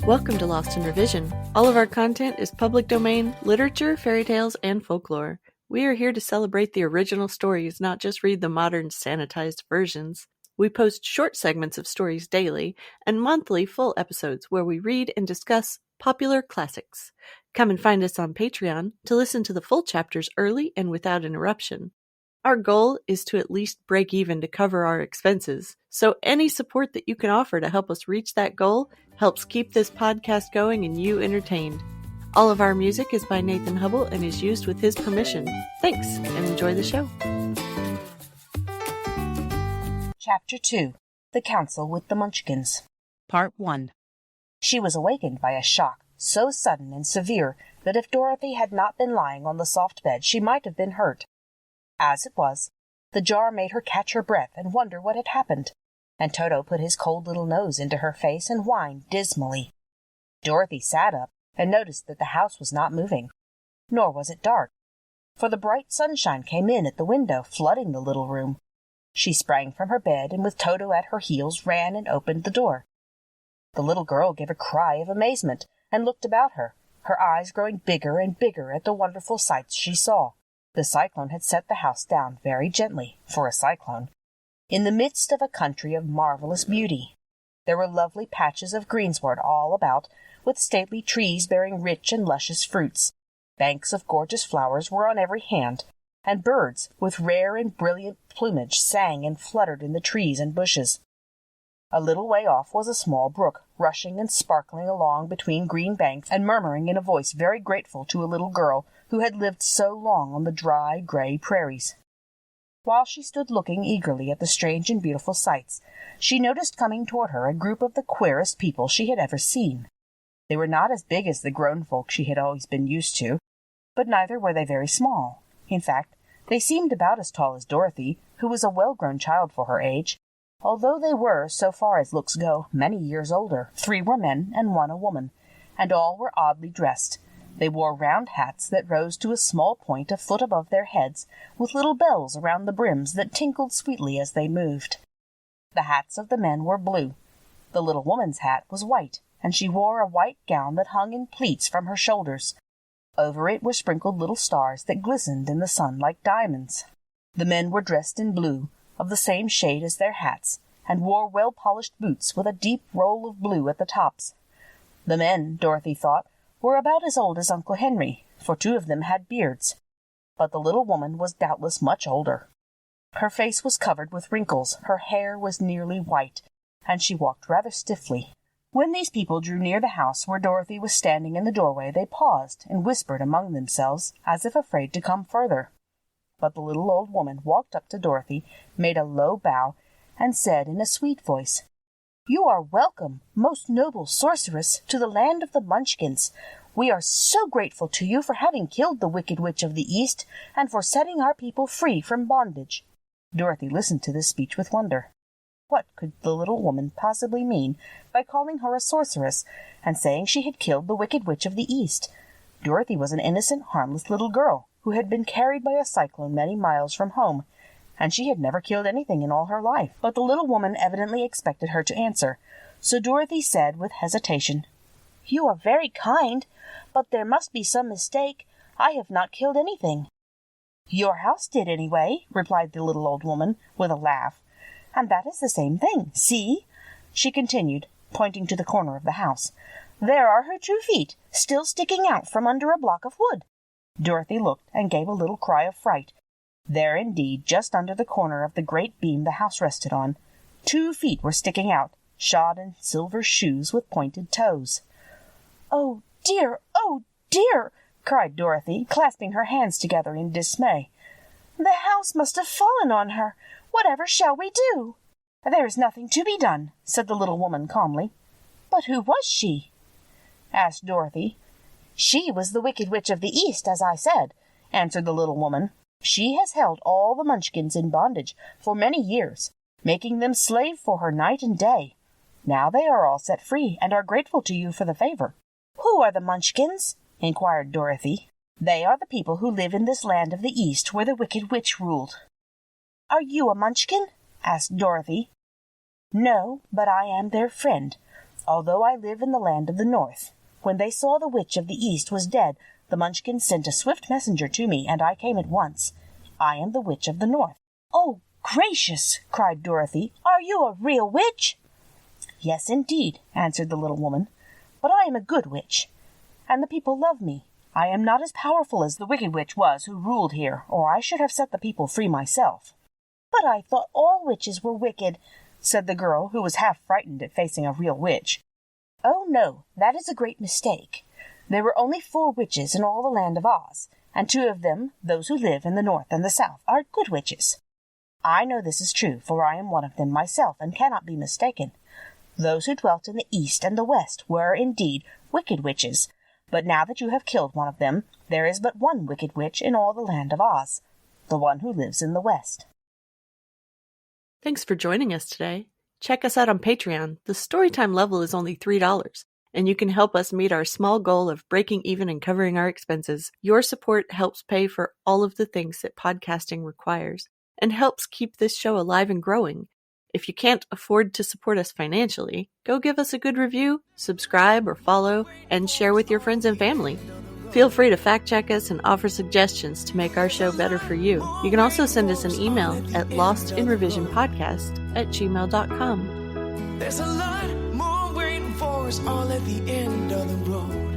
Welcome to Lost in Revision. All of our content is public domain, literature, fairy tales, and folklore. We are here to celebrate the original stories, not just read the modern sanitized versions. We post short segments of stories daily and monthly full episodes where we read and discuss popular classics. Come and find us on Patreon to listen to the full chapters early and without interruption. Our goal is to at least break even to cover our expenses, so any support that you can offer to help us reach that goal helps keep this podcast going and you entertained. All of our music is by Nathan Hubble and is used with his permission. Thanks, and enjoy the show. Chapter 2. The Council with the Munchkins. Part 1. She was awakened by a shock so sudden and severe that if Dorothy had not been lying on the soft bed she might have been hurt. As it was, the jar made her catch her breath and wonder what had happened, and Toto put his cold little nose into her face and whined dismally. Dorothy sat up and noticed that the house was not moving, nor was it dark, for the bright sunshine came in at the window, flooding the little room. She sprang from her bed and with Toto at her heels ran and opened the door. The little girl gave a cry of amazement and looked about her, her eyes growing bigger and bigger at the wonderful sights she saw. The cyclone had set the house down very gently, for a cyclone, in the midst of a country of marvelous beauty. There were lovely patches of greensward all about, with stately trees bearing rich and luscious fruits. Banks of gorgeous flowers were on every hand, and birds with rare and brilliant plumage sang and fluttered in the trees and bushes. A little way off was a small brook, rushing and sparkling along between green banks and murmuring in a voice very grateful to a little girl who had lived so long on the dry, gray prairies. While she stood looking eagerly at the strange and beautiful sights, she noticed coming toward her a group of the queerest people she had ever seen. They were not as big as the grown folk she had always been used to, but neither were they very small. In fact, they seemed about as tall as Dorothy, who was a well-grown child for her age, although they were, so far as looks go, many years older. 3 were men and 1 a woman, and all were oddly dressed. They wore round hats that rose to a small point a foot above their heads, with little bells around the brims that tinkled sweetly as they moved. The hats of the men were blue. The little woman's hat was white, and she wore a white gown that hung in pleats from her shoulders. Over it were sprinkled little stars that glistened in the sun like diamonds. The men were dressed in blue, of the same shade as their hats, and wore well-polished boots with a deep roll of blue at the tops. The men, Dorothy thought, were about as old as Uncle Henry, for 2 of them had beards, but the little woman was doubtless much older. Her face was covered with wrinkles, her hair was nearly white, and she walked rather stiffly. When these people drew near the house where Dorothy was standing in the doorway, they paused and whispered among themselves, as if afraid to come further. But the little old woman walked up to Dorothy, made a low bow, and said in a sweet voice, "You are welcome, most noble sorceress, to the land of the Munchkins. We are so grateful to you for having killed the Wicked Witch of the East, and for setting our people free from bondage." Dorothy listened to this speech with wonder. What could the little woman possibly mean by calling her a sorceress, and saying she had killed the Wicked Witch of the East? Dorothy was an innocent, harmless little girl, who had been carried by a cyclone many miles from home, and she had never killed anything in all her life. But the little woman evidently expected her to answer, so Dorothy said with hesitation, "You are very kind, but there must be some mistake. I have not killed anything." "Your house did, anyway," replied the little old woman, with a laugh, "and that is the same thing. See," she continued, pointing to the corner of the house, "there are her 2 feet, still sticking out from under a block of wood." Dorothy looked and gave a little cry of fright. There indeed, just under the corner of the great beam the house rested on, 2 feet were sticking out, shod in silver shoes with pointed toes. "Oh dear, oh dear!" cried Dorothy, clasping her hands together in dismay. "The house must have fallen on her. Whatever shall we do?" "There is nothing to be done," said the little woman calmly. "But who was she?" asked Dorothy. "She was the Wicked Witch of the East, as I said," answered the little woman. "She has held all the Munchkins in bondage for many years, making them slave for her night and day. Now they are all set free, and are grateful to you for the favor." "Who are the Munchkins?" inquired Dorothy. "They are the people who live in this land of the East where the Wicked Witch ruled." "Are you a Munchkin?" asked Dorothy. "No, but I am their friend. although I live in the land of the north. When they saw the witch of the east was dead, the Munchkins sent a swift messenger to me, and I came at once. I am the witch of the north." "Oh, gracious!" cried Dorothy. "Are you a real witch?" "Yes, indeed," answered the little woman. "But I am a good witch, and the people love me. I am not as powerful as the wicked witch was who ruled here, or I should have set the people free myself." "But I thought all witches were wicked," said the girl, who was half frightened at facing a real witch. "Oh, no, that is a great mistake. There were only 4 witches in all the land of Oz, and 2 of them, those who live in the north and the south, are good witches. I know this is true, for I am one of them myself, and cannot be mistaken. Those who dwelt in the east and the west were, indeed, wicked witches, but now that you have killed one of them, there is but one wicked witch in all the land of Oz, the one who lives in the west." Thanks for joining us today. Check us out on Patreon. The Storytime level is only $3, and you can help us meet our small goal of breaking even and covering our expenses. Your support helps pay for all of the things that podcasting requires, and helps keep this show alive and growing. If you can't afford to support us financially, go give us a good review, subscribe or follow, and share with your friends and family. Feel free to fact-check us and offer suggestions to make our show better for you. You can also send us an email at lostinrevisionpodcast@gmail.com. There's a lot more waiting for us all at the end of the road.